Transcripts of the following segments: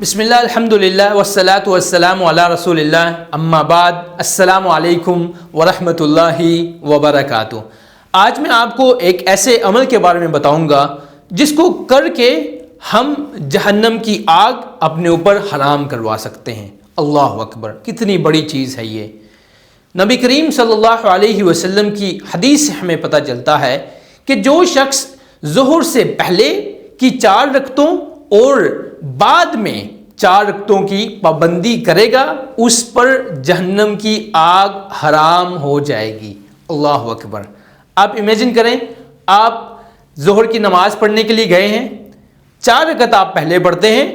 بسم اللہ الحمدللہ والصلاة والسلام علی رسول اللہ اما بعد السلام علیکم ورحمۃ اللہ وبرکاتہ۔ آج میں آپ کو ایک ایسے عمل کے بارے میں بتاؤں گا جس کو کر کے ہم جہنم کی آگ اپنے اوپر حرام کروا سکتے ہیں۔ اللہ اکبر، کتنی بڑی چیز ہے یہ۔ نبی کریم صلی اللہ علیہ وسلم کی حدیث سے ہمیں پتہ چلتا ہے کہ جو شخص ظہر سے پہلے کی 4 رکعتوں اور بعد میں 4 رکعتوں کی پابندی کرے گا اس پر جہنم کی آگ حرام ہو جائے گی۔ اللہ اکبر۔ آپ امیجن کریں، آپ ظہر کی نماز پڑھنے کے لیے گئے ہیں، 4 رکعت آپ پہلے پڑھتے ہیں،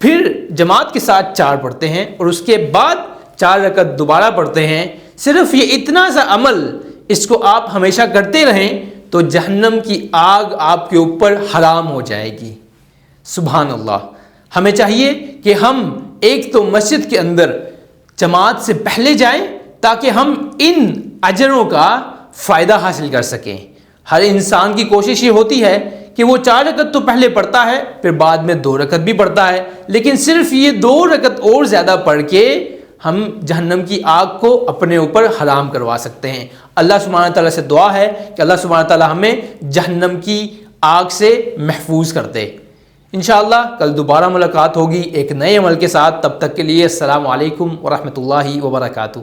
پھر جماعت کے ساتھ 4 پڑھتے ہیں اور اس کے بعد 4 رکعت دوبارہ پڑھتے ہیں۔ صرف یہ اتنا سا عمل، اس کو آپ ہمیشہ کرتے رہیں تو جہنم کی آگ آپ کے اوپر حرام ہو جائے گی۔ سبحان اللہ۔ ہمیں چاہیے کہ ہم ایک تو مسجد کے اندر جماعت سے پہلے جائیں تاکہ ہم ان اجروں کا فائدہ حاصل کر سکیں۔ ہر انسان کی کوشش یہ ہوتی ہے کہ وہ 4 رکعت تو پہلے پڑھتا ہے، پھر بعد میں 2 رکعت بھی پڑھتا ہے، لیکن صرف یہ 2 رکعت اور زیادہ پڑھ کے ہم جہنم کی آگ کو اپنے اوپر حرام کروا سکتے ہیں۔ اللہ سبحانہ تعالیٰ سے دعا ہے کہ اللہ سبحانہ تعالیٰ ہمیں جہنم کی آگ سے محفوظ کر دے۔ انشاءاللہ کل دوبارہ ملاقات ہوگی ایک نئے عمل کے ساتھ۔ تب تک کے لیے السلام علیکم ورحمۃ اللہ وبرکاتہ۔